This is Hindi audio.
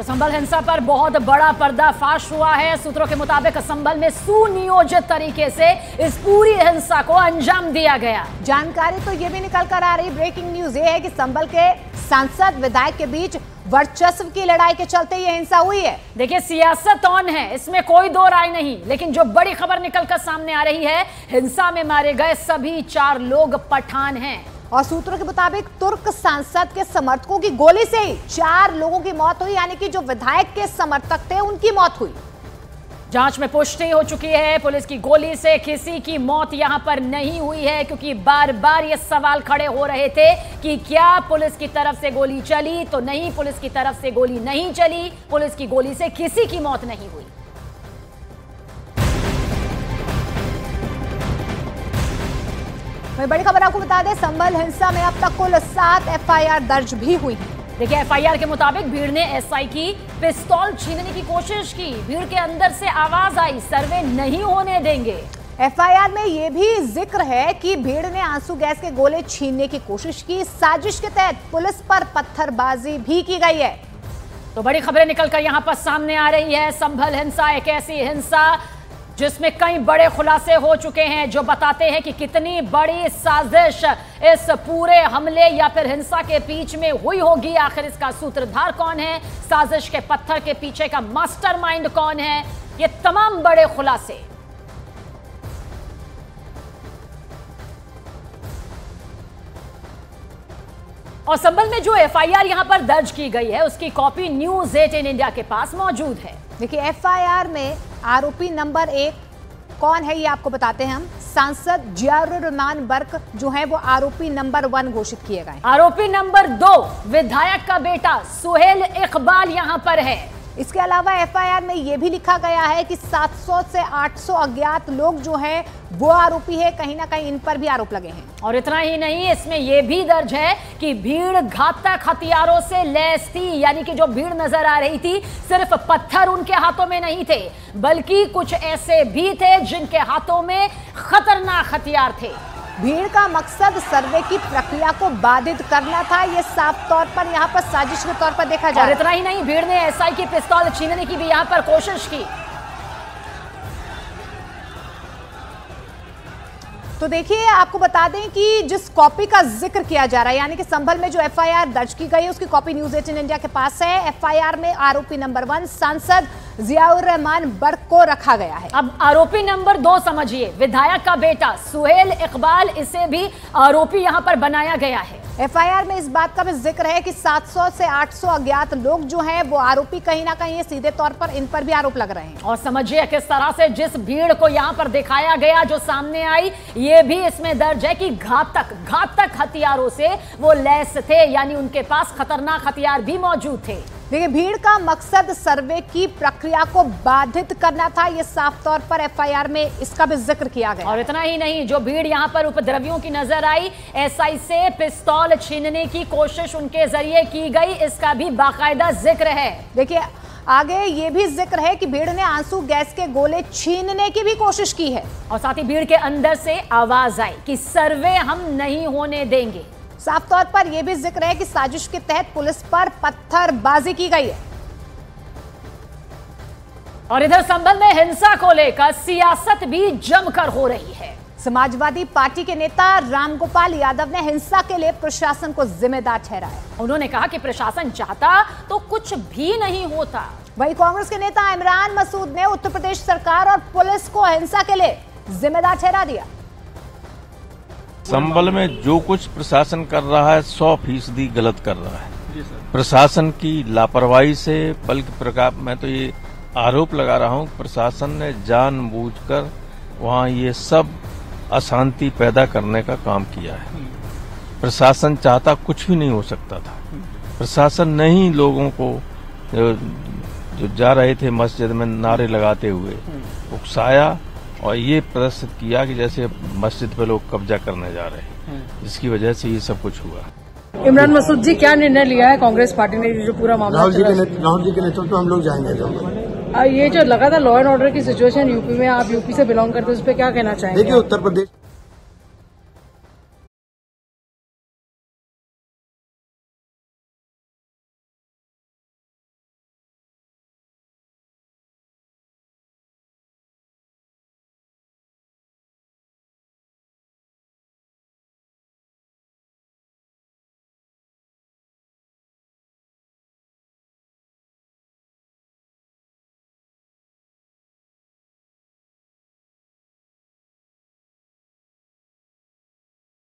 तो संभल हिंसा पर बहुत बड़ा पर्दाफाश हुआ है। सूत्रों के मुताबिक संभल में सुनियोजित तरीके से इस पूरी हिंसा को अंजाम दिया गया। जानकारी तो ये भी निकल कर आ रही, ब्रेकिंग न्यूज ये है कि संभल के सांसद विधायक के बीच वर्चस्व की लड़ाई के चलते ये हिंसा हुई है। देखिए, सियासत ऑन है, इसमें कोई दो राय नहीं, लेकिन जो बड़ी खबर निकलकर सामने आ रही है, हिंसा में मारे गए सभी 4 लोग पठान हैं। और सूत्रों के मुताबिक तुर्क सांसद के समर्थकों की गोली से ही 4 लोगों की मौत हुई, यानी कि जो विधायक के समर्थक थे उनकी मौत हुई। जांच में पुष्टि हो चुकी है, पुलिस की गोली से किसी की मौत यहां पर नहीं हुई है, क्योंकि बार बार ये सवाल खड़े हो रहे थे कि क्या पुलिस की तरफ से गोली चली, तो नहीं, पुलिस की तरफ से गोली नहीं चली, पुलिस की गोली से किसी की मौत नहीं हुई। बड़ी खबर आपको बता दें, संभल हिंसा में अब तक कुल 7 FIR दर्ज भी हुई है। देखिए, FIR के मुताबिक भीड़ ने SI की पिस्तौल छीनने की कोशिश की। भीड़ के अंदर से आवाज आई, सर्वे नहीं होने देंगे। FIR में यह भी जिक्र है कि भीड़ ने आंसू गैस के गोले छीनने की कोशिश की। साजिश के तहत पुलिस पर पत्थरबाजी भी की गई है। तो बड़ी खबरें निकलकर यहां पर सामने आ रही है। संभल हिंसा एक ऐसी हिंसा जिसमें कई बड़े खुलासे हो चुके हैं, जो बताते हैं कि कितनी बड़ी साजिश इस पूरे हमले या फिर हिंसा के बीच में हुई होगी। आखिर इसका सूत्रधार कौन है, साजिश के पत्थर के पीछे का मास्टरमाइंड कौन है, ये तमाम बड़े खुलासे। और संभल में जो FIR यहां पर दर्ज की गई है, उसकी कॉपी न्यूज़ 18 इंडिया के पास मौजूद है। देखिए, FIR में आरोपी नंबर 1 कौन है ये आपको बताते हैं हम। सांसद जियाउर रहमान बर्क जो है वो आरोपी नंबर 1 घोषित किए गए। आरोपी नंबर 2 विधायक का बेटा सुहेल इकबाल यहां पर है। इसके अलावा FIR में यह भी लिखा गया है कि 700 से 800 अज्ञात लोग जो हैं वो आरोपी है, कहीं ना कहीं इन पर भी आरोप लगे हैं। और इतना ही नहीं, इसमें यह भी दर्ज है कि भीड़ घातक हथियारों से लैस थी, यानी कि जो भीड़ नजर आ रही थी, सिर्फ पत्थर उनके हाथों में नहीं थे, बल्कि कुछ ऐसे भी थे जिनके हाथों में खतरनाक हथियार थे। भीड़ का मकसद सर्वे की प्रक्रिया को बाधित करना था, यह साफ तौर पर यहाँ पर साजिश के तौर पर देखा जा रहा है। और इतना ही नहीं, भीड़ ने SI की पिस्तौल छीनने की भी यहाँ पर कोशिश की। तो देखिए, आपको बता दें कि जिस कॉपी का जिक्र किया जा रहा है, यानी कि संभल में जो FIR दर्ज की गई है, उसकी कॉपी न्यूज़ 18 इंडिया के पास है। FIR में आरोपी नंबर 1 सांसद जियाउर रहमान बर्क को रखा गया है। अब आरोपी नंबर 2 समझिए, विधायक का बेटा सुहेल इकबाल, इसे भी आरोपी यहां पर बनाया गया है। FIR में इस बात का भी जिक्र है कि 700 से 800 अज्ञात लोग जो हैं वो आरोपी, कहीं ना कहीं सीधे तौर पर इन पर भी आरोप लग रहे हैं। और समझिए किस तरह से जिस भीड़ को यहां पर दिखाया गया, जो सामने आई, ये भी इसमें दर्ज है कि घातक हथियारों से वो लैस थे, यानी उनके पास खतरनाक हथियार भी मौजूद थे। देखिए, भीड़ का मकसद सर्वे की प्रक्रिया को बाधित करना था, यह साफ तौर पर FIR में इसका भी जिक्र किया गया। और इतना ही नहीं, जो भीड़ यहां पर उपद्रवियों की नजर आई, SI से पिस्तौल छीनने की कोशिश उनके जरिए की गई, इसका भी बाकायदा जिक्र है। देखिए, आगे ये भी जिक्र है कि भीड़ ने आंसू गैस के गोले छीनने की भी कोशिश की है। और साथ ही भीड़ के अंदर से आवाज आई कि सर्वे हम नहीं होने देंगे। साफ तौर पर यह भी जिक्र है कि साजिश के तहत पुलिस पर पत्थरबाजी की गई है। और इधर संभल में हिंसा को लेकर सियासत भी जमकर हो रही है। समाजवादी पार्टी के नेता रामगोपाल यादव ने हिंसा के लिए प्रशासन को जिम्मेदार ठहराया। उन्होंने कहा कि प्रशासन चाहता तो कुछ भी नहीं होता। वहीं कांग्रेस के नेता इमरान मसूद ने उत्तर प्रदेश सरकार और पुलिस को हिंसा के लिए जिम्मेदार ठहरा दिया। संभल में जो कुछ प्रशासन कर रहा है 100% गलत कर रहा है। प्रशासन की लापरवाही से, बल्कि प्रकार मैं तो ये आरोप लगा रहा हूं, प्रशासन ने जानबूझकर वहां ये सब अशांति पैदा करने का काम किया है। प्रशासन चाहता कुछ भी नहीं हो सकता था। प्रशासन ने ही लोगों को जो जा रहे थे मस्जिद में नारे लगाते हुए उकसाया और ये प्रदर्शित किया कि जैसे मस्जिद पे लोग कब्जा करने जा रहे हैं, जिसकी वजह से ये सब कुछ हुआ। इमरान मसूद जी, क्या निर्णय लिया है कांग्रेस पार्टी ने, जो पूरा मामला? राहुल जी के नेतृत्व में हम लोग जाएंगे। ये जो लगातार लॉ एंड ऑर्डर की सिचुएशन यूपी में, आप यूपी से बिलोंग करते हैं, उस पर क्या कहना चाहेंगे? देखिए, उत्तर प्रदेश